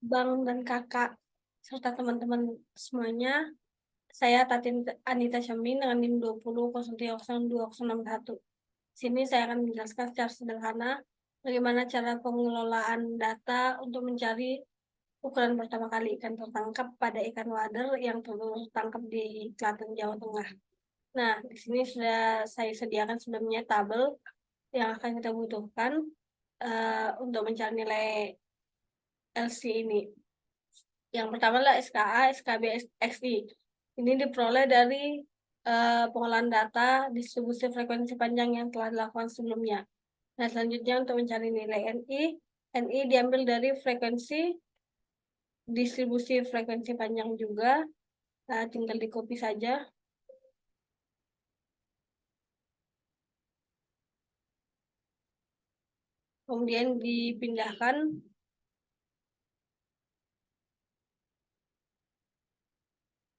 Bang dan Kakak, serta teman-teman semuanya. Saya Tatin Anita Syamin dengan NIM 20030261. Sini saya akan menjelaskan secara sederhana bagaimana cara pengelolaan data untuk mencari ukuran pertama kali ikan tertangkap pada ikan wader yang tertangkap di Klaten, Jawa Tengah. Nah, di sini sudah saya sediakan sebelumnya tabel yang akan kita butuhkan untuk mencari nilai LC ini. Yang pertama adalah SKA, SKB, XI. Ini diperoleh dari pengolahan data distribusi frekuensi panjang yang telah dilakukan sebelumnya. Nah, selanjutnya untuk mencari nilai NI, NI diambil dari frekuensi distribusi frekuensi panjang juga. Nah, tinggal di copy saja. Kemudian dipindahkan.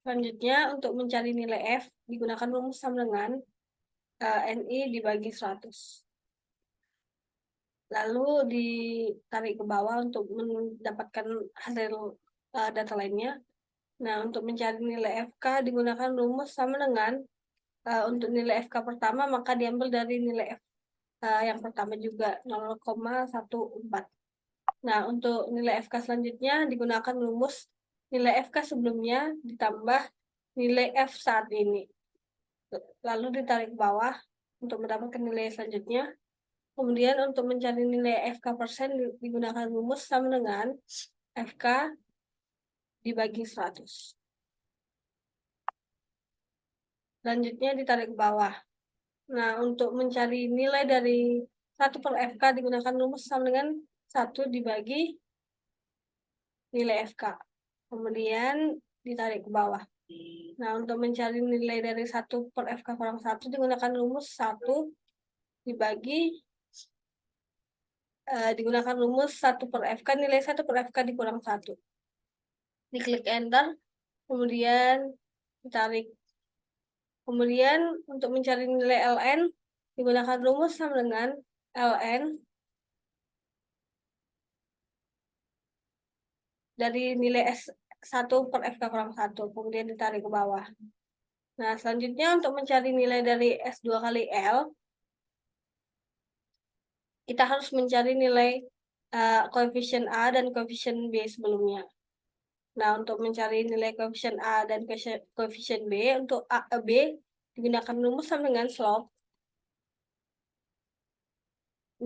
Selanjutnya untuk mencari nilai F digunakan rumus sama dengan NI dibagi 100. Lalu ditarik ke bawah untuk mendapatkan hasil data lainnya. Nah, untuk mencari nilai FK digunakan rumus sama dengan untuk nilai FK pertama maka diambil dari nilai F yang pertama juga 0,14. Nah, untuk nilai FK selanjutnya digunakan rumus nilai FK sebelumnya ditambah nilai F saat ini. Lalu ditarik ke bawah untuk mendapatkan nilai selanjutnya. Kemudian untuk mencari nilai FK persen digunakan rumus sama dengan FK dibagi 100. Selanjutnya ditarik ke bawah. Nah, untuk mencari nilai dari 1 per FK digunakan rumus sama dengan 1 dibagi nilai FK. Kemudian ditarik ke bawah. Nah, untuk mencari nilai dari 1 per FK kurang 1 digunakan rumus 1 dibagi digunakan rumus 1 per FK, nilai 1 per FK dikurang 1. Diklik enter, kemudian ditarik. Kemudian untuk mencari nilai ln digunakan rumus sama dengan ln dari nilai S1 per FK kurang 1, kemudian ditarik ke bawah. Nah, selanjutnya untuk mencari nilai dari S2 kali L, kita harus mencari nilai koefisien A dan koefisien B sebelumnya. Nah, untuk mencari nilai koefisien A dan koefisien B, untuk B digunakan rumus sama dengan slope.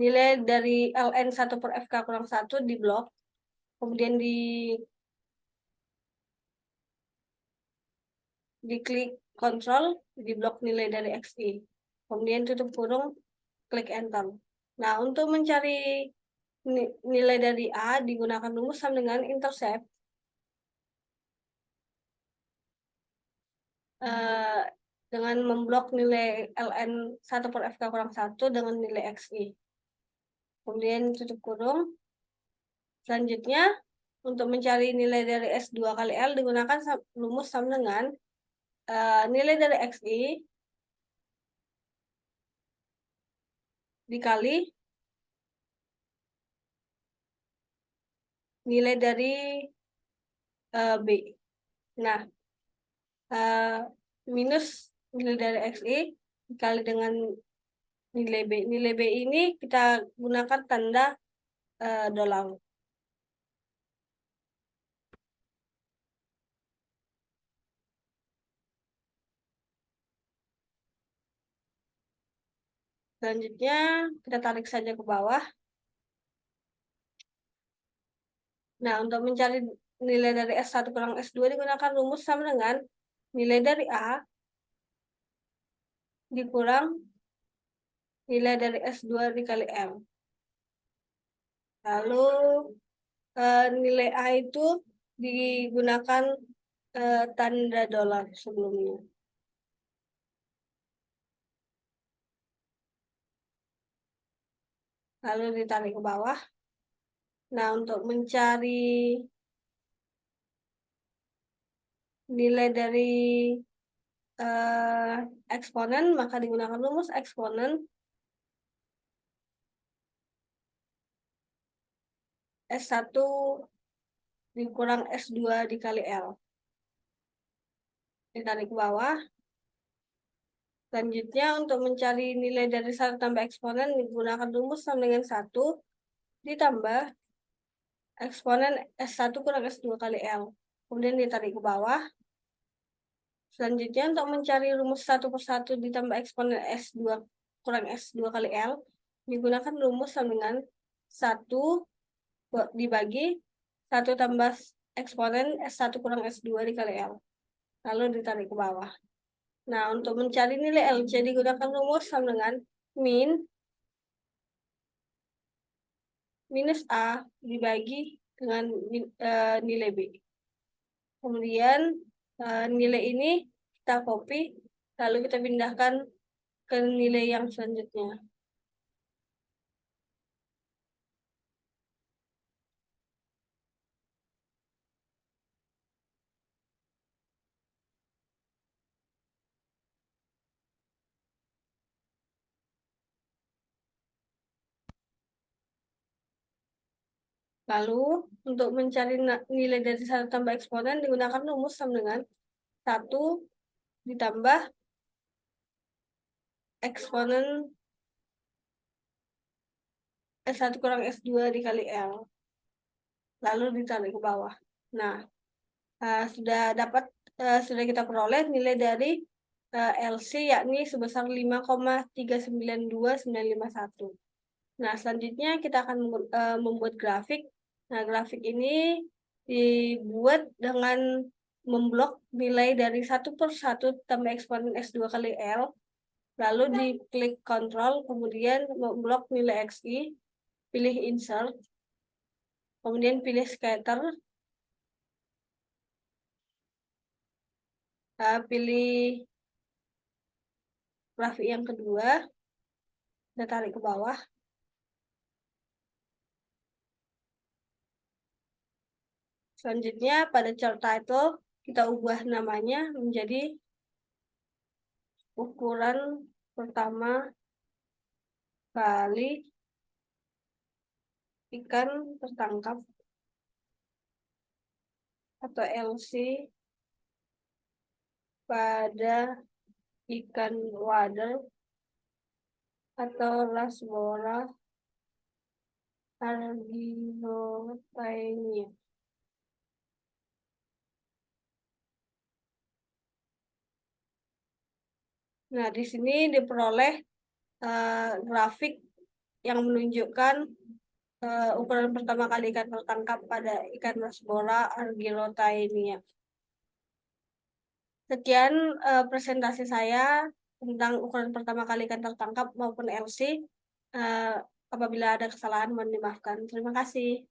Nilai dari ln 1 per FK kurang 1 di blok, kemudian diklik kontrol, di blok nilai dari XI. Kemudian tutup kurung, klik enter. Nah, untuk mencari nilai dari A digunakan rumus sama dengan intercept. Dengan memblok nilai ln 1 per FK kurang 1 dengan nilai XI. Kemudian tutup kurung. Selanjutnya, untuk mencari nilai dari S2 kali L digunakan rumus sama dengan nilai dari XI dikali nilai dari B. Nah, minus nilai dari XI dikali dengan nilai B. Nilai B ini kita gunakan tanda dolar. Selanjutnya, kita tarik saja ke bawah. Nah, untuk mencari nilai dari S1 kurang S2 digunakan rumus sama dengan nilai dari A dikurang nilai dari S2 dikali M. Lalu nilai A itu digunakan tanda dolar sebelumnya. Lalu ditarik ke bawah. Nah, untuk mencari nilai dari eksponen, maka digunakan rumus eksponen S1 dikurang S2 dikali L. Ditarik ke bawah. Selanjutnya, untuk mencari nilai dari 1 tambah eksponen, digunakan rumus sama dengan 1 ditambah eksponen S1 kurang S2 kali L. Kemudian ditarik ke bawah. Selanjutnya, untuk mencari rumus 1 per 1 ditambah eksponen S2 kurang S2 kali L, digunakan rumus sama dengan 1 dibagi 1 tambah eksponen S1 kurang S2 dikali L. Lalu ditarik ke bawah. Nah, untuk mencari nilai LC digunakan rumus sama dengan minus A dibagi dengan nilai B. Kemudian nilai ini kita copy, lalu kita pindahkan ke nilai yang selanjutnya. Lalu, untuk mencari nilai dari 1 tambah eksponen, digunakan rumus sama dengan 1 ditambah eksponen S1 kurang S2 dikali L. Lalu ditarik ke bawah. Nah, sudah kita peroleh nilai dari LC yakni sebesar 5,392951. Nah, selanjutnya kita akan membuat grafik. Nah, grafik ini dibuat dengan memblok nilai dari 1 per 1 tambah eksponen S2 kali L, lalu diklik Ctrl, kemudian memblok nilai XI, pilih Insert, kemudian pilih Scatter, pilih grafik yang kedua, kita tarik ke bawah. Selanjutnya, pada chart title, kita ubah namanya menjadi ukuran pertama kali ikan tertangkap atau LC pada ikan wader atau Rasbora argyrothaenia. Nah, di sini diperoleh grafik yang menunjukkan ukuran pertama kali ikan tertangkap pada ikan Rasbora argyrothaenia. Sekian presentasi saya tentang ukuran pertama kali ikan tertangkap maupun LC. Apabila ada kesalahan, mohon dimaafkan. Terima kasih.